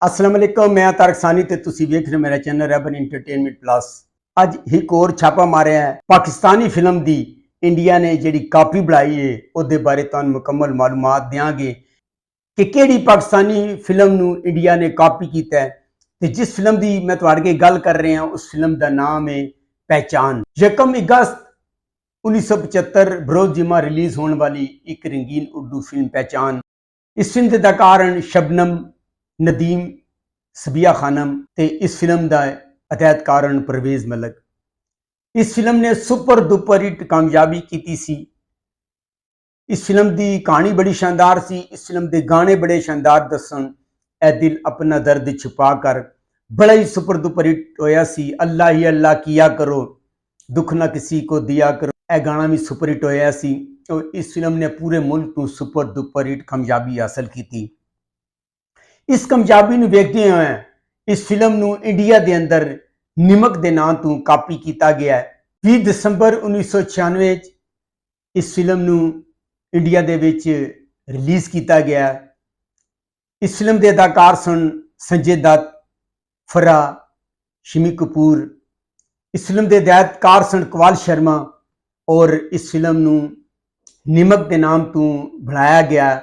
अस्सलाम वालेकुम, मैं तारक सानी ते तुसी वेख रहे मेरा चैनल रेबन एंटरटेनमेंट प्लस। अज एक और छापा मारिया है पाकिस्तानी फिल्म दी। इंडिया ने जिहड़ी कापी बनाई है उहदे बारे तुहानूं मुकम्मल मालूमात देंगे कि किहड़ी पाकिस्तानी फिल्म नूं इंडिया ने कापी कीता है। ते जिस फिल्म दी मैं तुहाडे अगे गल कर रहा हूं उस फिल्म दा नाम है पहचान। यकम अगस्त 1975 बरोज जिमा रिलीज होने वाली एक रंगीन उर्दू फिल्म पहचान। इस फिल्म के अदाकार शबनम, नदीम, सबिया खानम ते इस फिल्म का हदायतकार परवेज मलिक। इस फिल्म ने सुपर डुपर हिट कामयाबी की सी। इस फिल्म की कहानी बड़ी शानदार सी। इस फिल्म के गाने बड़े शानदार दसन। ए दिल अपना दर्द छुपा कर बड़ा ही सुपर डुपर हिट होया सी। अल्लाह ही अल्लाह किया करो, दुख ना किसी को दिया करो, यह गाना भी सुपर हिट होया सी। और इस फिल्म ने पूरे मुल्क को सुपर डुपर हिट कामयाबी हासिल की थी। इस कामयाबी नूं वेखदे हुए इस फिल्म नूं इंडिया के अंदर निमक के नाम तो कापी किया गया है। 20 दिसंबर 1996 इस फिल्म नूं इंडिया दे विच रिलीज किया गया। इस फिल्म के अदाकार सन संजय दत्त, फराह, शमी कपूर। इस फिल्म के हदायतकार सन कवाल शर्मा। और इस फिल्म नूं निमक के नाम तो बनाया गया